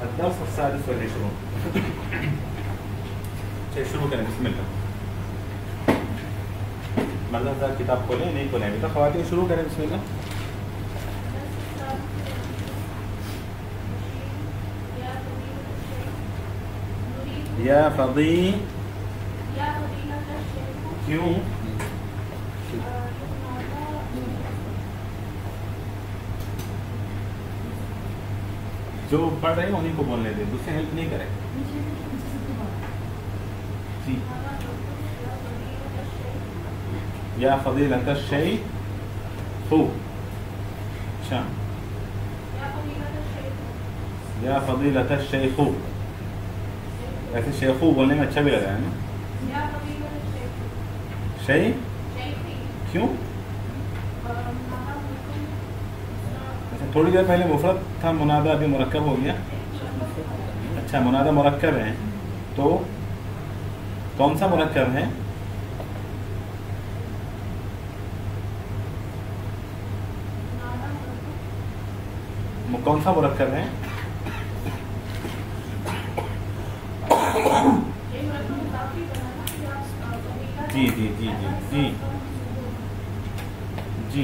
الدرس السادس والعشرون. شروع کریں بسم اللہ. مطلب صاحب کتاب کھولیں نہیں کھولیں ابھی تک خواتین شروع کریں بسم اللہ. یا فضی کیوں جو پڑھ رہے ہیں انہیں کو بولنے دیں, دوسرے ہیلپ نہیں کریں. جی یا فضیلۃ الشیخ اچھا یا فضیلۃ الشیخ, ایسے شیخو بولنے میں اچھا بھی لگ رہا ہے نا. شیخ کیوں؟ اچھا تھوڑی دیر پہلے مفرد تھا, منادہ ابھی مرکب ہو گیا. اچھا منادہ مرکب ہے تو کون سا مرکب ہے؟ کون سا مرکب ہے؟ جی جی جی جی جی جی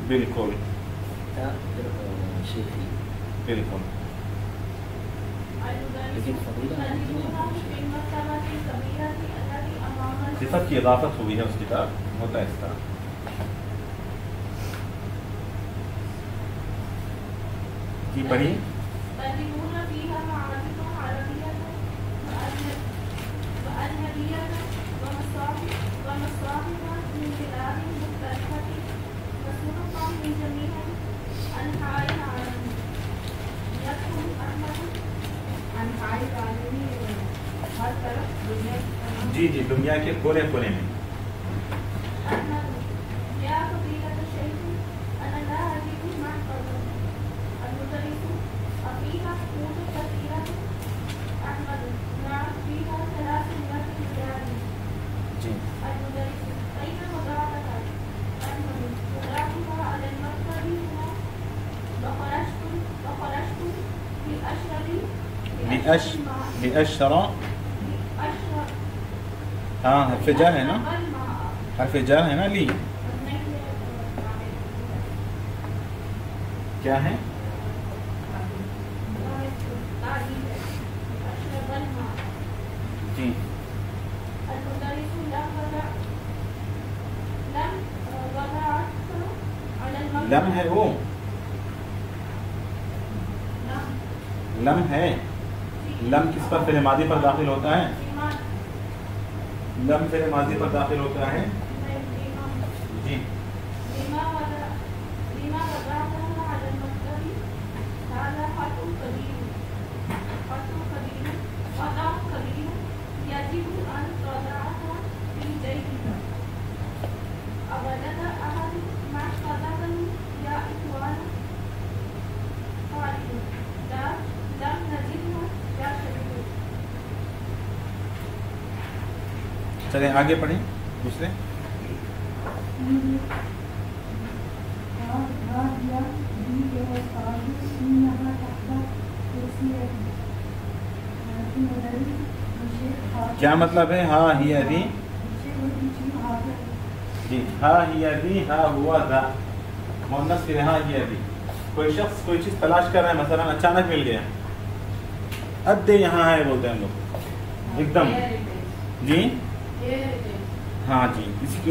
بالکل بالکل. صفت کی اضافت ہوئی ہے اس کتاب, ہوتا ہے اس طرح. جی پڑھی. جی جی دنیا کے کونے کونے میں. اشرا ہاں حرف جر ہے نا, حرف جر ہے نا. لی کیا ہے؟ جی لم ہے, وہ لم ہے. لم کس پر فعل ماضی پر داخل ہوتا ہے؟ لم فعل ماضی پر داخل ہوتا ہے. جی چلیں آگے پڑھیں دوسرے. کیا مطلب ہے؟ ہاں ہی ابھی جی ہاں ہی ابھی ہاں ہوا تھا مؤنث کے. ہاں ہی ابھی کوئی شخص کوئی چیز تلاش کر رہا ہے, مثلا اچانک مل گیا, اب دے یہاں ہے بولتے ہیں ہم لوگ ایک دم. جی ہاں جی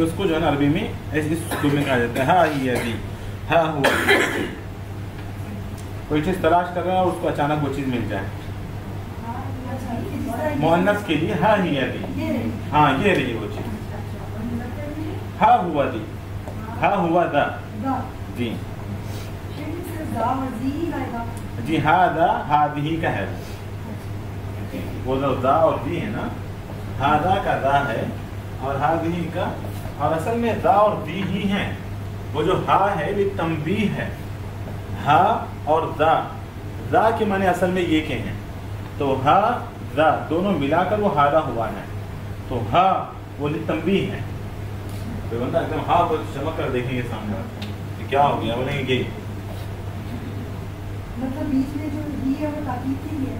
اس کو جو ہے نا عربی میں ایسے اسلوب میں کہا جاتا ہے ہاں ہی ابھی ہاں ہوا. کوئی چیز تلاش کر رہا ہے اور اس کو اچانک وہ چیز مل جائے. مؤنث کے لیے ہاں ہی ابھی, ہاں یہ رہی وہ چیز. ہاں ہوا دی, ہاں ہوا دا. جی جی ہاں دا ہادھی کا ہے, وہ جو دا اور دی ہے نا, ہادا کا دا ہے اور ہادھی کا, اور اصل میں دا اور دی ہی ہیں. وہ جو ہا ہے یہ تنبیہ ہے. ہا اور دا, دا کے معنی اصل میں یہ کے ہیں. تو ہا ذا دونوں ملا کر وہ ہادہ ہوا ہے. تو ہا وہ للتنبیہ ہے. تو بندہ ایک دم ہا کو چمک کر دیکھیں گے سامنے کہ کیا ہو گیا، بولیں گے مطلب بیچ میں جو ہی ہے وہ تاکید کے لیے.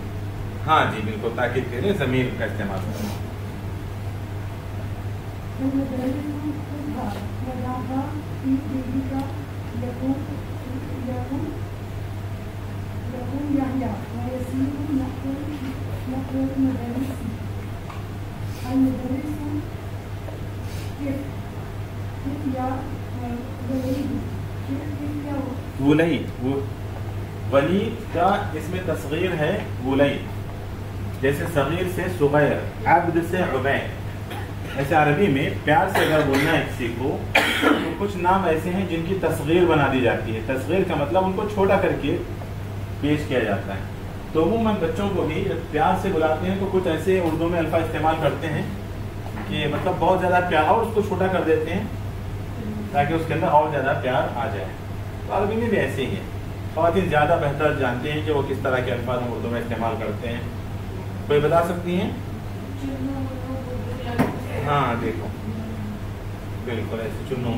ہاں جی بالکل تاکید کے لیے ضمیر کا استعمال کریں. ولید کا اس میں تصغیر ہے ولید، جیسے صغیر سے صغیر، عبد سے عبید. ایسے عربی میں پیار سے اگر بولنا ہے کسی کو تو کچھ نام ایسے ہیں جن کی تصغیر بنا دی جاتی ہے. تصغیر کا مطلب ان کو چھوٹا کر کے پیش کیا جاتا ہے. تو عموماً بچوں کو بھی پیار سے بلاتے ہیں تو کچھ ایسے اردو میں الفاظ استعمال کرتے ہیں کہ مطلب بہت زیادہ پیار، اور اس کو چھوٹا کر دیتے ہیں تاکہ اس کے اندر اور زیادہ پیار آ جائے. تو عربی میں بھی ایسے ہی ہے. خواتین زیادہ بہتر جانتے ہیں کہ وہ کس طرح کے الفاظ ہم اردو میں استعمال کرتے ہیں. کوئی بتا سکتی ہیں؟ ہاں دیکھو بالکل ایسے چنو.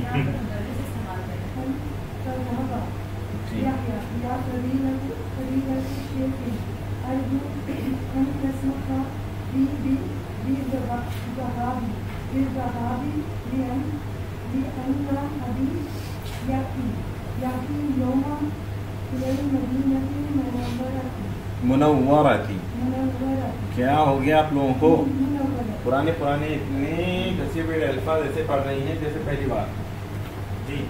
منورتی کیا ہو گیا آپ لوگوں کو؟ پرانے اتنے گھسے ہوئے الفاظ ایسے پڑھ رہی ہیں جیسے پہلی بار. جی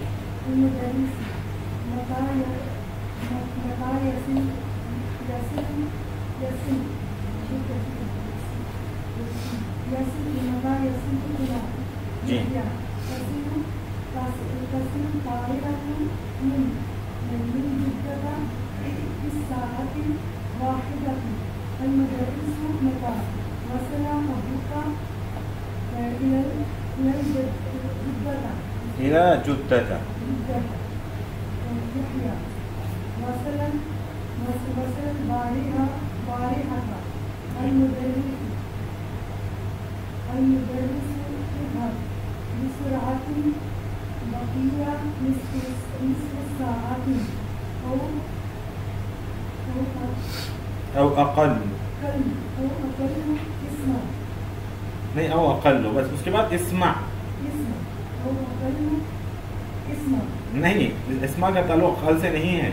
جی إلى جدة. أو أقل نہیں او اقل بس اس کے بعد اسمع نہیں، اسمع کا تعلق اقل سے نہیں ہے.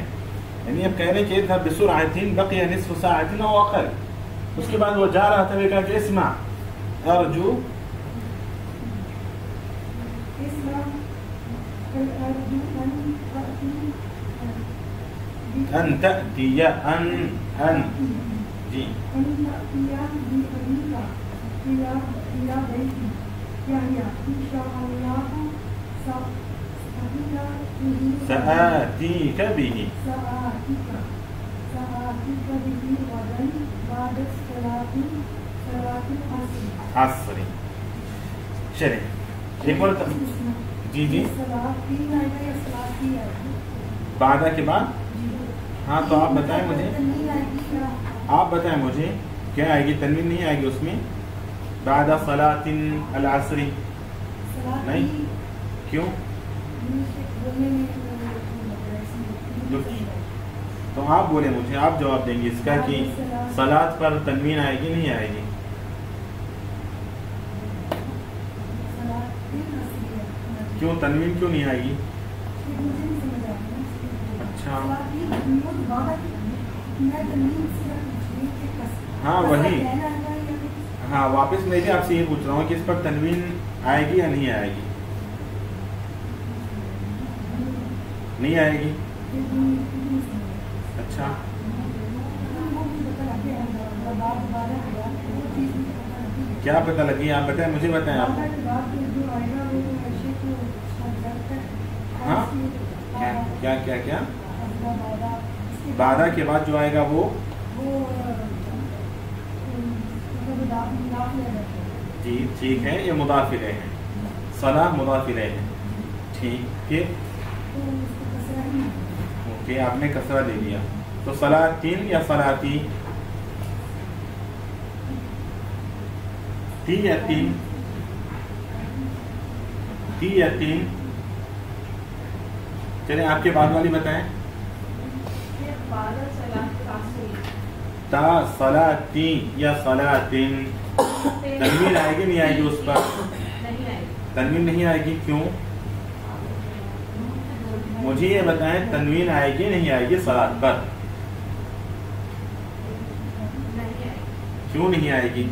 یعنی اب کہہ رہے کہ اذهب بسرعة بقي نصف ساعة او اقل. اس کے بعد وہ جا رہا تھا، وہ کہا کہ اسمع ارجو ان تأتي ان جی سآتيك به عصر. چلیں ایک بار جی جی بعدہ کے بعد. ہاں تو آپ بتائیں مجھے کیا آئے گی؟ تنوین نہیں آئے گی اس میں. بعد صلاة العصر نہیں، کیوں؟ تو آپ بولیں مجھے، آپ جواب دیں گے اس کا کہ صلاة پر تنوین آئے گی نہیں آئے گی؟ کیوں تنوین کیوں نہیں آئے گی؟ اچھا ہاں وہی، ہاں واپس میں بھی آپ سے یہ پوچھ رہا ہوں کہ اس پر تنوین آئے گی یا نہیں آئے گی؟ نہیں آئے گی. اچھا کیا پتہ لگی؟ آپ بتائیں، مجھے بتائیں آپ. ہاں کیا کیا کیا بارہ کے بعد جو آئے گا وہ جی ٹھیک ہے، یہ مضاف الیہ ہے. صلاح مضاف الیہ ہے. ٹھیک، پھر اوکے آپ نے کسرہ لے لیا. تو صلاۃ یا صلاتی تی یا تین؟ تی یا تین؟ چلیں آپ کے بعد والی بتائیں. تا صلاتین یا صلاتین. تنوین آئے گی نہیں آئے گی اس پر؟ تنوین نہیں آئے گی. کیوں؟ مجھے یہ بتائیں تنوین آئے گی نہیں آئے گی صلاۃ پر؟ کیوں نہیں آئے گی؟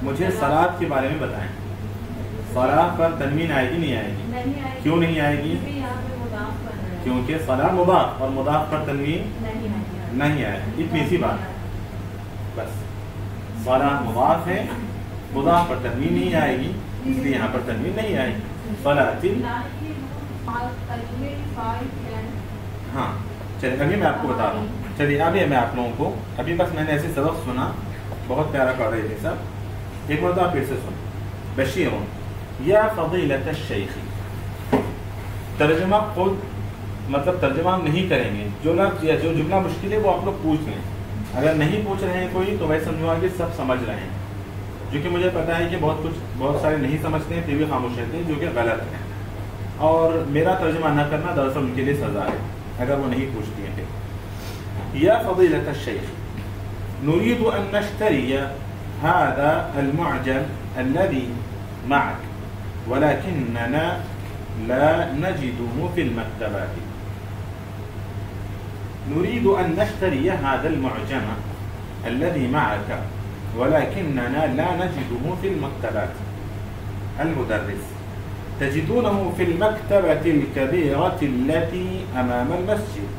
مجھے صلاۃ کے بارے میں بتائیں. صلاۃ پر تنوین آئے گی نہیں آئے گی؟ کیوں نہیں آئے گی؟ کیونکہ صلاۃ مضاف اور مضاف پر تنوین نہیں آئے. اتنی سی بات ہے بس. صلاۃ مضاف ہے، مضاف پر تنوین نہیں آئے گی، اس لیے یہاں پر تنوین نہیں آئے گی. صلاۃ. ہاں چلیے ابھی میں آپ کو بتا رہا ہوں. چلیے ابھی میں آپ لوگوں کو ابھی بس میں نے ایسے سبق سنا، بہت پیارا پڑھ رہے تھے سب. ایک مرتبہ پھر سے سن. بشیر یا فضیلۃ الشیخ. ترجمہ خود مطلب ترجمہ ہم نہیں کریں گے. جو لفظ یا جو جملہ مشکل ہے وہ آپ لوگ پوچھ لیں. اگر نہیں پوچھ رہے ہیں کوئی تو ویسے سمجھوا کہ سب سمجھ رہے ہیں، جو کہ مجھے پتا ہے کہ بہت سارے نہیں سمجھتے ہیں پھر بھی خاموش رہتے ہیں، جو کہ غلط ہے. اور میرا ترجمہ نہ کرنا دراصل ان کے لیے سزا ہے اگر وہ نہیں پوچھتی ہیں. یا فضیلۃ الشیخ نريد ان نشتري هذا المعجم الذي معك ولكننا لا نجده في المكتبات. نريد ان نشتري هذا المعجم الذي معك ولكننا لا نجده في المكتبات. المدرس تجدونه في المكتبة الكبيرة التي أمام المسجد.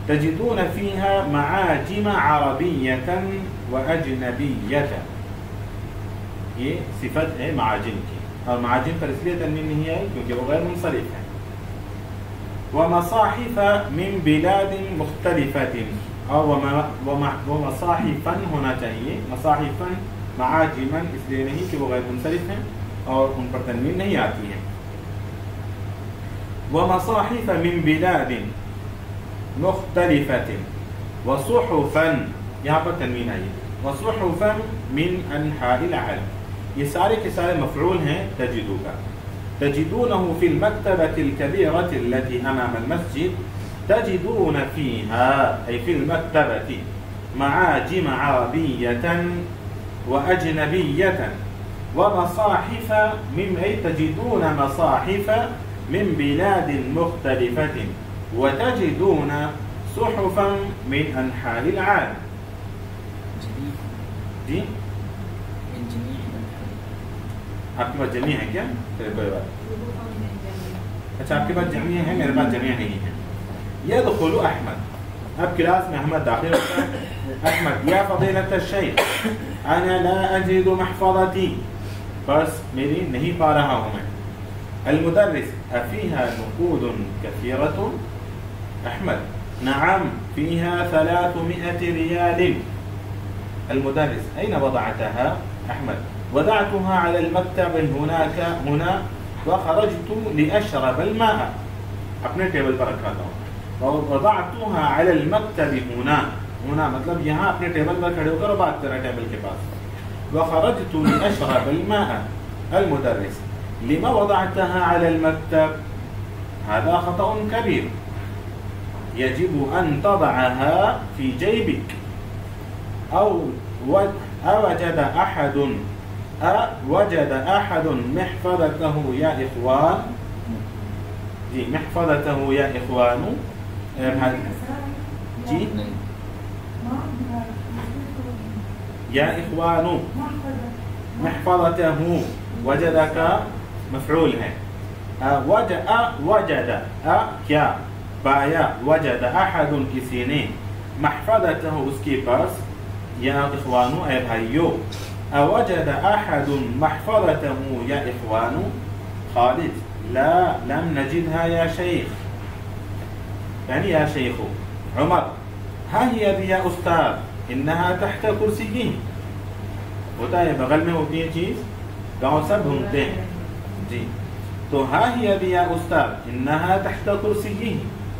تجدون فيها معاجم عربية وأجنبية. یہ صفت ہے معاجم کی، اور معاجم پر اس لیے تنوین نہیں آئی کیونکہ وہ غیر منصرف ہے. ومصاحف من بلاد مختلفة، اور ومصاحفا ہونا چاہیے. مصاحفا معاجما اس لیے نہیں کہ وہ غیر منصرف ہیں اور ان پر تنوین نہیں آتی ہے. ومصاحف من بلاد مختلفة وصحفا، یہاں پر تنوین آئی. وصحفا من انحاء العالم، یہ سارے کے سارے مفعول ہیں تجدو کا. تجدونه في المكتبة الكبيرة التي أمام المسجد. تجدون فيها أي في المكتبة معاجم عربية وأجنبية ومصاحف من أي تجدون مصاحف من بلاد مختلفة وتجدون صحفا من أنحاء العالم. جی آپ کے پاس جمعی ہے کیا؟ کوئی بات. اچھا آپ کے پاس جمعی ہے، میرے پاس جمعی نہیں ہے. يدخل احمد، اب کلاس میں احمد داخل ہوتا ہے. احمد یا فضیلۃ الشیخ انا لا اجد محفظتی، پرس میری نہیں پا رہا ہوں میں. المدرس افیہا نقود کثیرۃ. احمد نعم فیہا 300 ریال. المدرس أين وضعتها؟ أحمد وضعتها على المكتب هنا وخرجت لأشرب الماء. اپنے ٹیبل پر رکھا تھا. وضعتها على المكتب هنا مطلب یہاں اپنے ٹیبل پر کھڑے ہو کر بات کر رہا ہے ٹیبل کے پاس. وخرجت لأشرب الماء. المدرس لما وضعتها على المكتب؟ هذا خطأ كبير، يجب أن تضعها في جيبك. أوجد أحد محفظته يا إخوان؟ جی محفظته يا إخوان. جی يا إخوان محفظته وجد کا مفعول ہے. وجد کیا پایا. وجد أحد کسی نے محفظته اس کے پاس. یا اخوانو اے بھائیو. اوجد احد محفظته یا اخوانو. خالد لا لم نجدها يا شيخ، يعني يا شيخ. عمر ها هي يا استاذ انها تحت کرسیہ. ہوتا ہے بغل میں ہوتی ہے چیز، گاؤں سب ڈھونڈتے ہیں. جی تو ها هي يا استاذ انها تحت کرسیہ.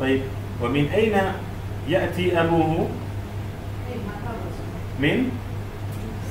طيب ومن أين يأتي أبوه؟ من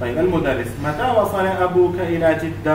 طيب المدرس متى وصل أبوك إلى جدة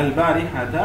البارحة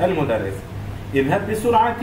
المدرس اذهب بسرعة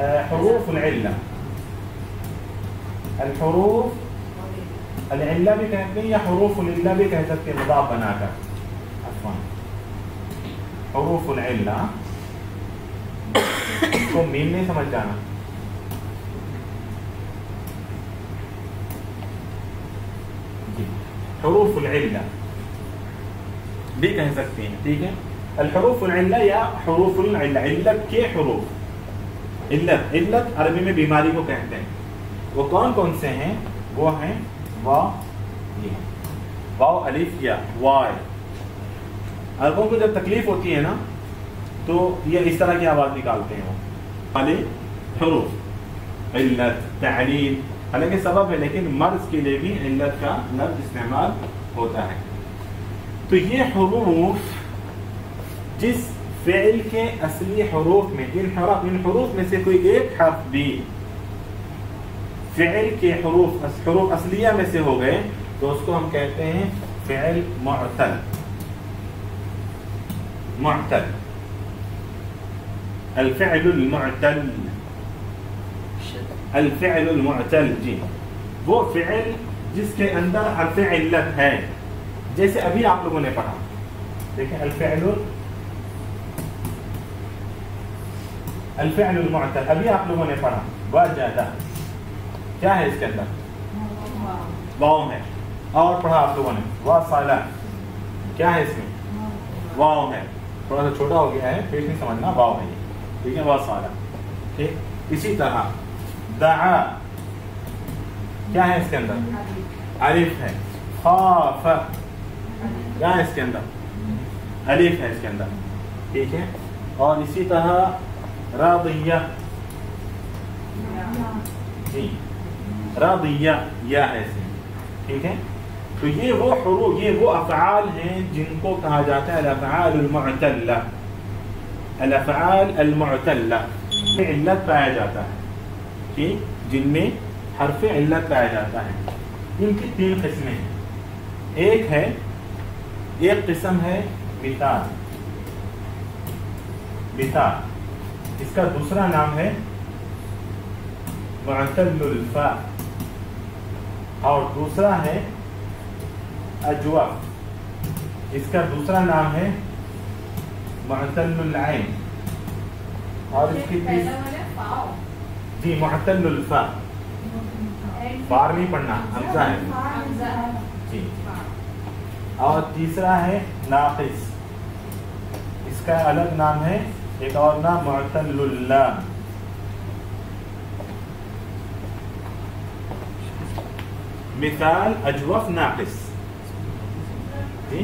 حروف العلة. الحروف العلة بھی کہتے ہیں یا حروف العلة بھی کہہ سکتے ہیں مضاف بنا کر. عفوا حروف العلة اس کو میم نہیں سمجھ جانا. جی حروف العلة بھی کہہ سکتے ہیں. ٹھیک ہے. الحروف العلة یا حروف العلة علت کے حروف. علت عربی میں بیماری کو کہتے ہیں. وہ کون کون سے ہیں؟ وہ ہیں واو الف یا وائے. عربوں کو جب تکلیف ہوتی ہے نا تو یہ اس طرح کی آواز نکالتے ہیں. وہ حروف علت تعلیل حالانکہ سبب ہے لیکن مرض کے لیے بھی علت کا لفظ استعمال ہوتا ہے. تو یہ حروف جس فعل کے اصلی حروف میں ان حروف میں سے کوئی ایک حرف بھی فعل کے حروف اصلیہ میں سے ہو گئے تو اس کو ہم کہتے ہیں فعل معتل. الفعل المعتل جی وہ فعل جس کے اندر حرف علت ہے. جیسے ابھی آپ لوگوں نے پڑھا دیکھیں الفعل المعتل ابھی آپ لوگوں نے پڑھا وجد کیا ہے اس کے اندر واو ہے. اور پڑھا آپ لوگوں نے وصل کیا ہے اس میں واو ہے. تھوڑا سا چھوٹا ہو گیا ہے پھر نہیں سمجھنا واو ہے. ٹھیک ہے وصل. ٹھیک. اسی طرح دعا کیا ہے اس کے اندر الف ہے. خاف کیا ہے اس کے اندر الف ہے اس کے اندر. ٹھیک ہے. اور اسی طرح راضیہ جی راضیہ یا ہے اس میں. ٹھیک ہے. تو یہ وہ حروف یہ وہ افعال ہیں جن کو کہا جاتا ہے الافعال المعتلہ. الافعال المعتلہ میں علت پایا جاتا ہے. ٹھیک. جن میں حرف علت پایا جاتا ہے. ان کی 3 قسمیں ہیں. ایک قسم ہے مثال. اس کا دوسرا نام ہے معتل الفاء اور دوسرا ہے اجوف. اس کا دوسرا نام ہے معتل العین اور اس کی جی معتل الفاء. بار نہیں پڑھنا حمزہ ہے جی. اور تیسرا ہے ناقص. اس کا الگ نام ہے ایک اور نام معتل اللام. مثال اجوف ناقص. جی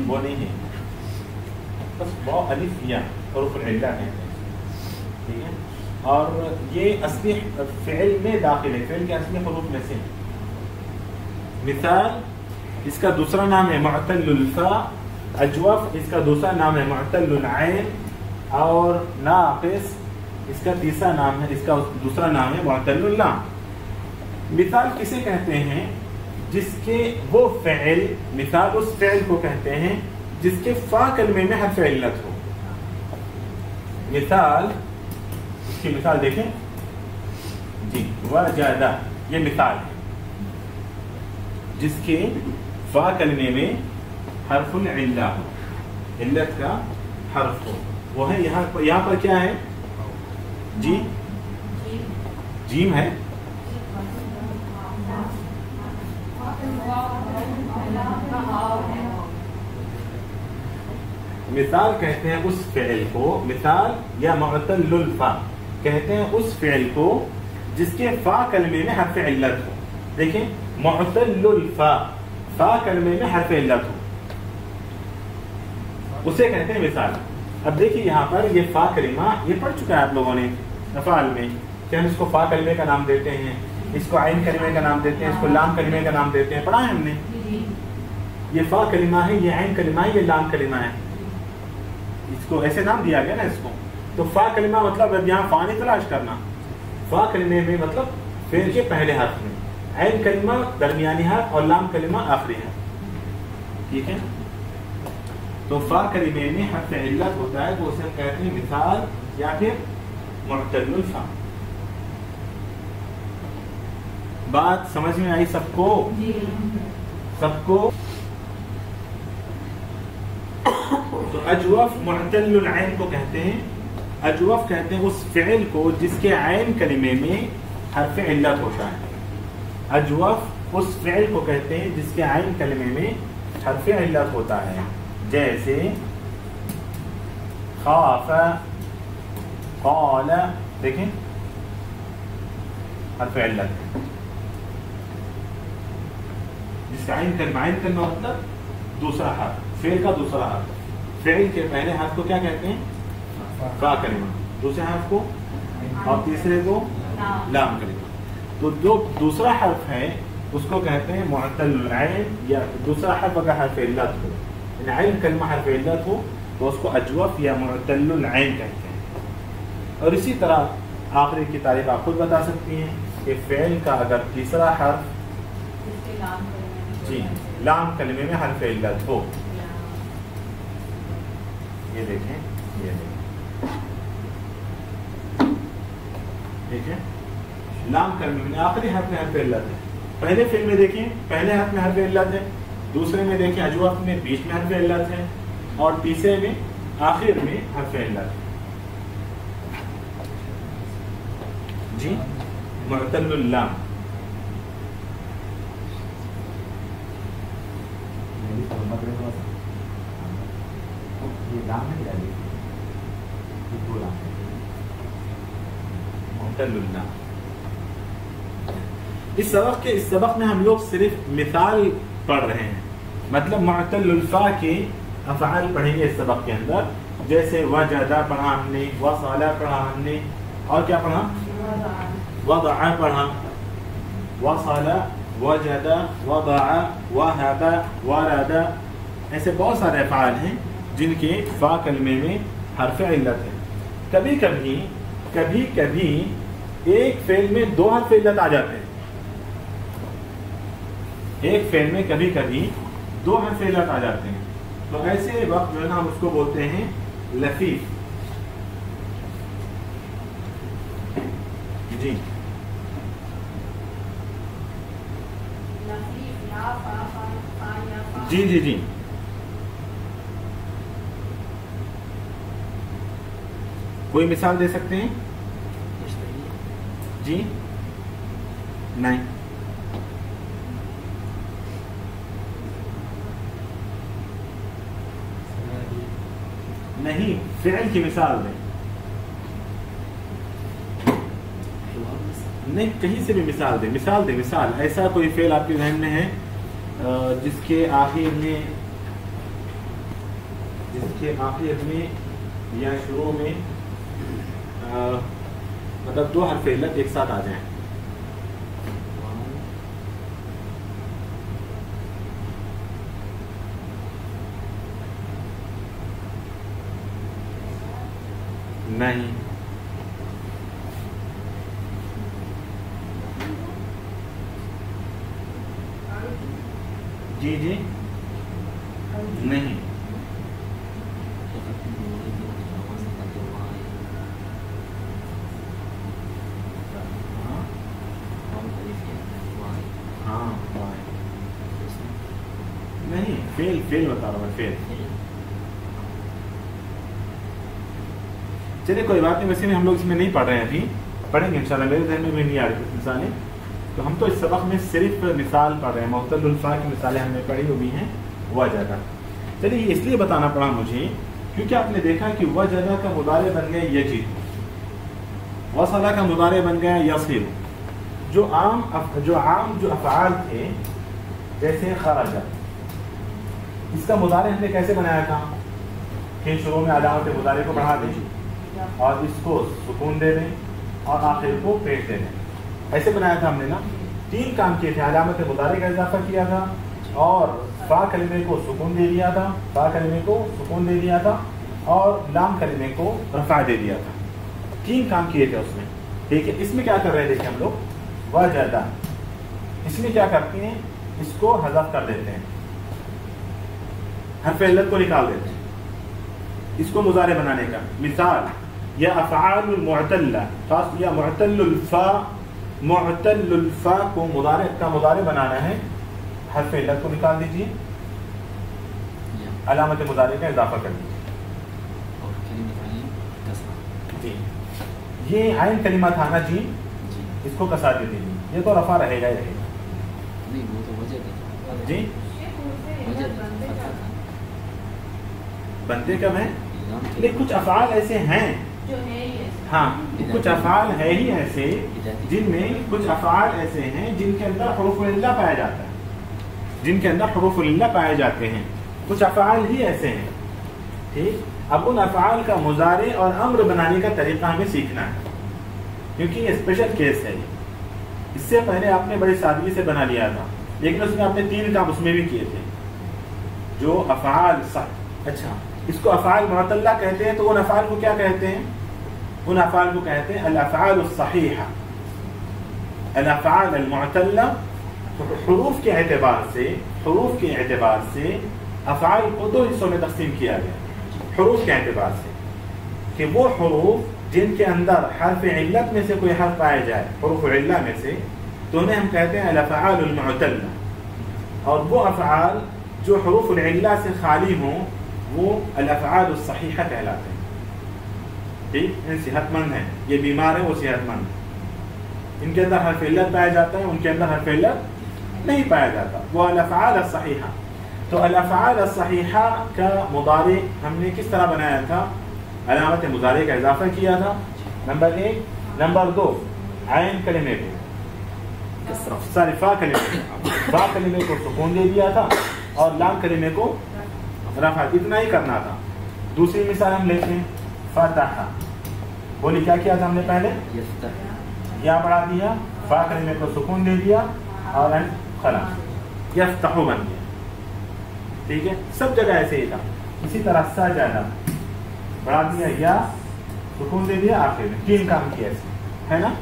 وہ نہیں ہے بس واو الف یا حروف العلہ ہے. ٹھیک ہے. اور یہ اصلی فعل میں داخل ہے. فعل کے اصلی حروف میں سے. مثال اس کا دوسرا نام ہے معتل الفاء. اجوف اس کا دوسرا نام ہے معتل العین. اور ناقص اس کا تیسرا نام ہے اس کا دوسرا نام ہے معتل اللام. مثال کسے کہتے ہیں جس کے وہ فعل مثال اس فعل کو کہتے ہیں جس کے فا کلمے میں حرف علت ہو. مثال اس کی مثال دیکھیں جی وجد یہ مثال ہے جس کے فا کلمے میں حرف العلہ ہو. علت کا حرف ہو. وہ ہے یہاں پر کیا ہے جی جیم ہے. مثال کہتے ہیں اس فعل کو مثال یا معتل الفاء کہتے ہیں اس فعل کو جس کے فا کلمے میں حرف علت ہو. دیکھیں معتل الفاء فا کلمے میں حرف علت ہو اسے کہتے ہیں مثال. اب دیکھیے یہاں پر یہ فا کلمہ یہ پڑھ چکا ہے آپ لوگوں نے افعال میں کہ ہم اس کو فا کلمے کا نام دیتے ہیں, اس کو عین کلمے کا نام دیتے ہیں, اس کو لام کلمے کا نام دیتے ہیں. پڑھا ہے ہم نے. یہ فا کلمہ ہے, یہ عین کلمہ ہے, یہ لام کلمہ ہے. اس کو ایسے نام دیا گیا نا اس کو. تو فا کلمہ مطلب اب یہاں فا نہیں تلاش کرنا. فا کلمے میں مطلب فعل کے پہلے حرف میں, عین کلمہ درمیانی حرف اور لام کلمہ آخری حرف. ٹھیک ہے. تو فا کلمے میں حرف علت ہوتا ہے تو اسے ہم کہتے ہیں مثال یا پھر معتل الفا. بات سمجھ میں آئی سب کو؟ سب کو. تو اجوف معتل العین کو کہتے ہیں. اجوف کہتے ہیں اس فعل کو جس کے عین کلمے میں حرف علت ہوتا ہے. اجوف اس فعل کو کہتے ہیں جس کے عین کلمے میں حرف علت ہوتا ہے. جیسے خاف، قال، دیکھیں حرف علت ہے جس کا عین کلمہ مطلب دوسرا حرف، فعل کا دوسرا حرف. فعل کے پہلے حرف کو کیا کہتے ہیں؟ فا کلمہ، دوسرے حرف کو اور تیسرے کو لام کلمہ. تو جو دوسرا حرف ہے اس کو کہتے ہیں معتل العین، یا دوسرا حرف اگر حرف علت ہو، یعنی عین کلمہ حرف علت ہو تو اس کو اجوف یا معتل العین کہتے ہیں. اور اسی طرح آخری کی تعریف آپ خود بتا سکتی ہیں کہ فعل کا اگر تیسرا حرف جی لام کلمے میں حرف علت ہو. یہ دیکھیں، یہ دیکھیں، ٹھیک ہے. لام کلمے میں آخری حرف میں حرف علت ہے. پہلے فعل میں دیکھیں پہلے حرف میں حرف علت ہے، دوسرے میں دیکھیں اجوف میں بیچ میں حرف علت ہے، اور تیسرے میں آخر میں حرف علت ہے. جی معتل اللام. معتل اللام. اس سبق میں ہم لوگ صرف مثال پڑھ رہے ہیں، مطلب معتل الفا کے افعال پڑھیں گے اس سبق کے اندر. جیسے وجدہ پڑھا ہم نے، وصلہ پڑھا ہم نے، اور کیا پڑھا؟ وضع پڑھا، وصلہ، وجدہ، وضع، وہب، ورد. ایسے بہت سارے افعال ہیں جن کے فا کلمے میں حرف علت ہے. کبھی کبھی ایک فعل میں دو حرف علت آ جاتے ہیں. ایک فعل میں کبھی دو حرف علت آ جاتے ہیں. تو ایسے وقت جو ہے نا ہم اس کو بولتے ہیں لفیف. جی جی جی جی کوئی مثال دے سکتے ہیں؟ جی نہیں. نہیں، فعل کی مثال دیں. نہیں، کہیں سے بھی مثال دیں. مثال ایسا کوئی فعل آپ کے ذہن میں ہے جس کے آخر میں یا شروع میں مطلب دو حرف علت ایک ساتھ آ جائیں. نہیں. جی جی نہیں. ہاں نہیں، فیل بتا رہا ہوں میں. فیل. چلیے کوئی بات نہیں، ویسے بھی ہم لوگ اس میں نہیں پڑھ رہے ہیں ابھی، پڑھیں گے انشاءاللہ. میرے ذہن میں بھی نہیں آ رہی کچھ مثالیں، تو ہم تو اس سبق میں صرف مثال پڑھ رہے ہیں. معتل الفا کی مثالیں ہم نے پڑھی ہوئی ہیں. وجدہ، چلیے یہ اس لیے بتانا پڑا مجھے کیونکہ آپ نے دیکھا کہ وجدہ کا مضارع بن گیا یجد، وصلہ کا مضارع بن گیا یصل. جو عام افعال تھے جیسے خرج، اس کا مضارع ہم نے کیسے بنایا تھا کہ شروع میں علامت مضارع کو بڑھا دیں اور اس کو سکون دے دیں اور آخر کو پیش دے دیں. ایسے بنایا تھا ہم نے نا. تین کام کیے تھے. علامت مضارع کا اضافہ کیا تھا، اور فا کلمے کو سکون دے دیا تھا، اور لام کلمے کو رفع دے دیا تھا. تین کام کیے تھے اس میں. ٹھیک ہے. اس میں کیا کر رہے تھے ہم لوگ؟ وجدہ. اس میں کیا کرتے ہیں؟ اس کو حذف کر دیتے ہیں. حرف علت کو نکال دیتے ہیں اس کو مضارع بنانے کا. مثال یا افعال المعتلہ، خاص یا معتل الفا کو مضارع بنانا ہے، حرف علت کو نکال دیجیے، علامت مضارع کا اضافہ کر دیجیے. جی یہ عین کلمہ تھا نا جی، اس کو کسا دے دیجیے، یہ تو رفع رہے گا ہی رہے گا. جی بنتے کب ہیں؟ لیکن کچھ افعال ایسے ہیں، ہاں کچھ افعال ہے ہی ایسے جن میں کچھ افعال ایسے ہیں جن کے اندر حروف العلہ پایا جاتا ہے، جن کے اندر حروف العلہ پائے جاتے ہیں، کچھ افعال ہی ایسے ہیں. ٹھیک، اب ان افعال کا مضارع اور امر بنانے کا طریقہ ہمیں سیکھنا ہے، کیونکہ یہ اسپیشل کیس ہے. اس سے پہلے آپ نے بڑی سادگی سے بنا لیا تھا، لیکن اس میں آپ نے 3 کام اس میں بھی کیے تھے جو افعال اچھا اس کو افعال معتلہ کہتے ہیں. تو ان افعال کو کیا کہتے ہیں؟ ان افعال کو کہتے ہیں الافعال الصحیحہ. الافعال المعتلہ حروف کے اعتبار سے افعال کو 2 حصوں میں تقسیم کیا گیا. حروف کے اعتبار سے کہ وہ حروف جن کے اندر حرف علت میں سے کوئی حرف پایا جائے، حروف علہ میں سے، تو انہیں ہم کہتے ہیں الافعال المعتلہ. اور وہ افعال جو حروف العلہ سے خالی ہوں وہ الافعال الصحیحہ کہلاتے ہیں. ٹھیک، یہ صحت مند ہیں، یہ بیمار ہیں وہ صحت مند ہیں، ان کے اندر حرف علت پایا جاتا ہے، ان کے اندر حرف علت نہیں پایا جاتا، وہ الافعال الصحیحہ. تو الافعال الصحیحہ کا مضارع ہم نے کس طرح بنایا تھا؟ علامت مضارع کا اضافہ کیا تھا، نمبر 1. نمبر 2 عین کلمے کو فا کلمے کو سکون دے دیا تھا اور لام کلمے کو رفع، اتنا ہی کرنا تھا. دوسری مثال ہم لیتے ہیں فتح. بولی کیا کیا تھا ہم نے پہلے؟ یا بڑھا دیا، فا کلمے کو سکون دے دیا اور خلاص یفتح بن گیا. ٹھیک ہے، سب جگہ ایسے ہی تھا. اسی طرح سجدہ بڑھا دیا، یا سکون دے دیا، آخر میں 3 کام کیا ایسے ہے نا.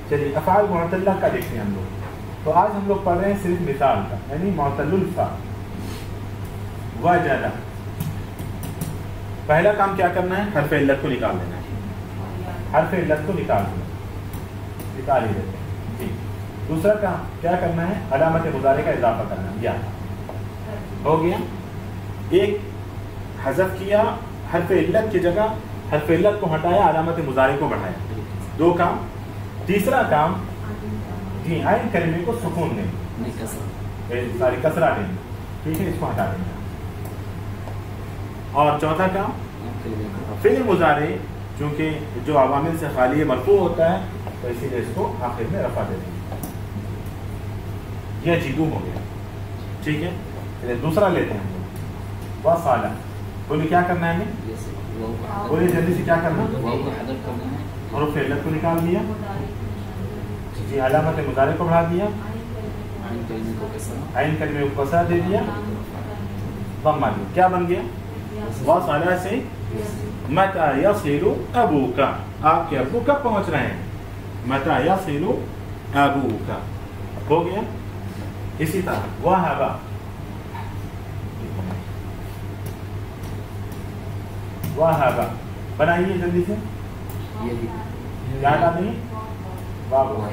چلیے افعال معتلہ کا دیکھتے ہیں ہم لوگ. تو آج ہم لوگ پڑھ رہے ہیں صرف مثال کا، یعنی معتل الفا. وجد، پہلا کام کیا کرنا ہے؟ حرف علت کو نکال دینا ہے، حرف علت کو نکال ہی دیتے ہیں. ٹھیک، دوسرا کام کیا کرنا ہے؟ علامت مضارع کا اضافہ کرنا ہے. یا ہو گیا، ایک حذف کیا، حرف علت کی جگہ حرف علت کو ہٹایا، علامت مضارع کو بڑھایا. 2 کام. تیسرا کام جی عین کلمے کو سکون دیں، ساری کسرہ دیں. ٹھیک ہے، اس کو ہٹا دیں. اور چوتھا کام فعل مضارع چونکہ جو عوامل سے خالی مرفوع ہوتا ہے تو اسی لیے اس کو آخر میں رفع دے دیں. یہ جیدو ہو گیا. ٹھیک ہے، دوسرا لیتے ہیں ہم لوگ وصالہ. بولیے کیا کرنا ہے ہمیں؟ بولیے جلدی سے کیا کرنا؟ حروف علت کو نکال دیا، جی علامت مضارع کو بڑھا دیا، عین کلمے کو کسرہ دے دیا، ضمہ دیا. کیا بن گیا؟ وصالہ سے متى يصل ابوك، آپ کے ابو کب پہنچ رہے ہیں؟ متى يصل ابوك ہو گیا. اسی طرح وهب، وهب بنائیے جلدی سے. کیا کریں گے؟ واو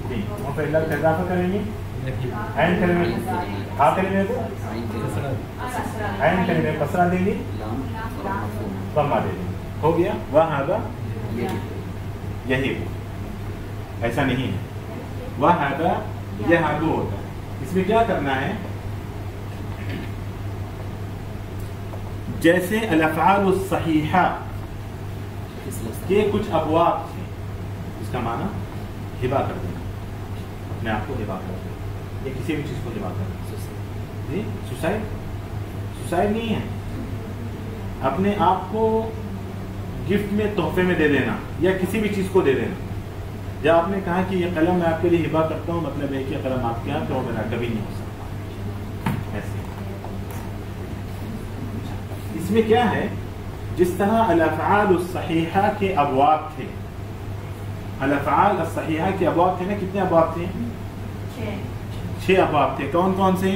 جی وہاں پہ علت کا اضافہ کریں گے. عین کلمے ہا کلمے کو عین کلمے کو کسرہ دیں گے، ضمہ دے دیں. ہو گیا وهب. یہی ایسا نہیں ہے، وهب یہب ہوتا ہے. اس میں کیا کرنا ہے؟ جیسے الافعال الصحیحہ کے کچھ ابواب تھے، اس کا معنی ہبا کر دینا، اپنے آپ کو ہبا کر دینا، یا کسی بھی چیز کو ہبا کر دینا. جی سوسائڈ نہیں ہے، اپنے آپ کو گفٹ میں، تحفے میں دے دینا، یا کسی بھی چیز کو دے دینا. جب آپ نے کہا کہ یہ قلم میں آپ کے لیے ہبا کرتا ہوں، مطلب ہے کہ قلم آپ کے یہاں تو میرا کبھی نہیں ہو سکتا. ایسے اس میں کیا ہے؟ جس طرح الافعال الصحیحہ کے ابواب تھے، الافعال الصحیحہ کے ابواب تھے نا. کتنے ابواب تھے؟ 6 ابواب تھے. کون کون سے؟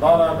ضرب,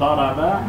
ضرب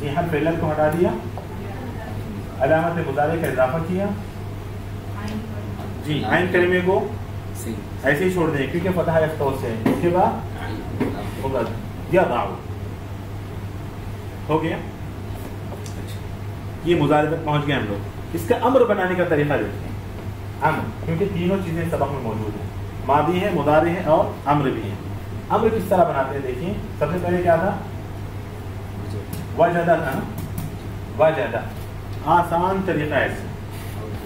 جی حرف علت کو ہٹا دیا, علامت مضارع کا اضافہ کیا, جی عین کلمے کو ایسے ہی چھوڑ دیں کیونکہ فتح یفتح سے ہے. اس کے بعد ہوگا یضع, ہو گیا. یہ مضارع تک پہنچ گئے ہم لوگ. اس کا امر بنانے کا طریقہ دیکھتے ہیں. امر, کیونکہ تینوں چیزیں سبق میں موجود ہیں, ماضی ہے, مضارع ہے اور امر بھی ہے. امر کس طرح بناتے ہیں دیکھیں. سب سے پہلے کیا تھا, وجدہ تھا نا, وجدہ آسان طریقہ ہے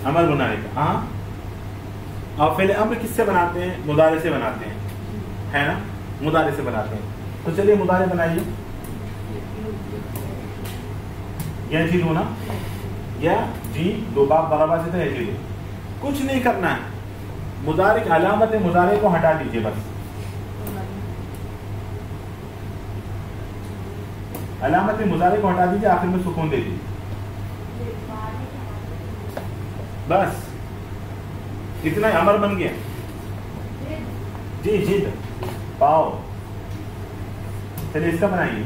امر بنانے کا. ہاں, اور پہلے امر کس سے بناتے ہیں, مضارع سے بناتے ہیں, ہے نا, مضارع سے بناتے ہیں. تو چلیے مضارع بنائیے. یجدو نا, یا جی دو باب برابر سے تھا یجدو. کچھ نہیں کرنا ہے, مضارع علامت مضارع کو ہٹا دیجیے بس. علامت مضارع کو ہٹا دیجیے, آخر میں سکون دے دیجیے بس. اتنا امر بن گیا. جی جد پاؤ. چلیے اس کا بنائیے.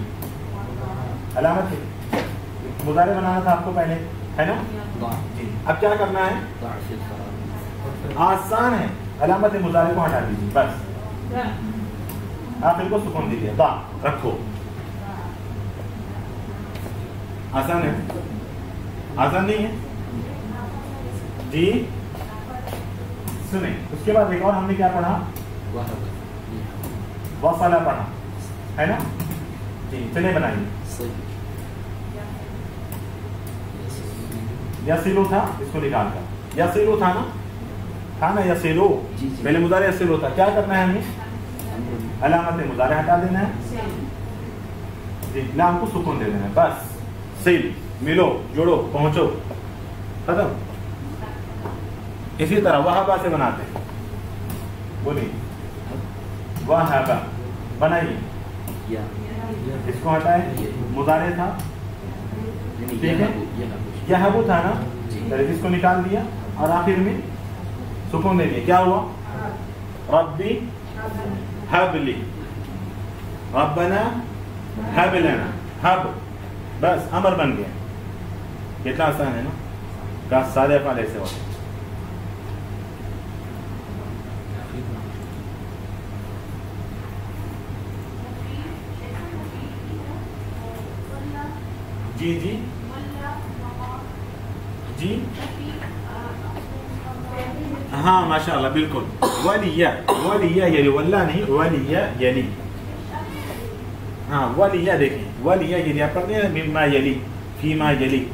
علامت مضارع بنانا تھا آپ کو پہلے, ہے نا. جی اب کیا کرنا ہے, آسان ہے, علامت مضارع کو ہٹا دیجیے بس, آخر کو سکون دیجیے, دا رکھو. آسان ہے, آسان نہیں ہے جی. سنیں, اس کے بعد ایک اور ہم نے کیا پڑھا, وصلہ پڑھا, ہے نا. جی چلے بنائیے. یصلو تھا, اس کو نکال کر یصلو تھا نا, تھا نا یصلو, پہلے مضارع یصلو تھا. کیا کرنا ہے ہمیں, علامت مضارع ہٹا دینا ہے, جی لام کو سکون دے دینا ہے بس. سل, ملو, جوڑو, پہنچو, ختم. اسی طرح وہابا سے بناتے ہیں. بولیے وہابا بنائیے. اس کو ہٹائیں, مضارع تھا, ٹھیک ہے. یہبو تھا نا, اس کو نکال دیا اور آخر میں سکون دے دیا. کیا ہوا, ربی ہب لی, ربنا ہب لنا, ہب بس امر بن گیا. کتنا آسان ہے نا, کا سارے افعال ایسے ہوتے ہیں. جی جی جی ہاں ماشاء اللہ بالکل. ولیہ, ولیہ یلی, واللہ نہیں, ولیہ یلی. ہاں ولیہ دیکھیں, ولیہ یلی آپ پڑھتے ہیں مما یلی, فیما یلی,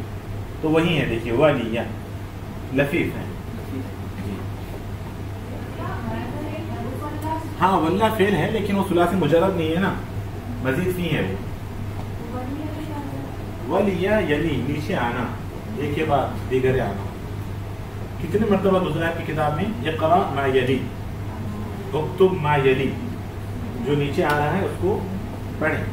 تو وہی ہے دیکھیے ولیہ, لفیف ہے. ہاں واللہ فعل ہے لیکن وہ ثلاثی مجرد نہیں ہے نا, مزید فی ہے. ولیہ یلی, نیچے آنا, ایک کے بعد دیگر آنا. کتنے مرتبہ گزرا ہے آپ کی کتاب میں, اقرا ما یلی, اکتب ما یلی, جو نیچے آ رہا ہے اس کو پڑھیں.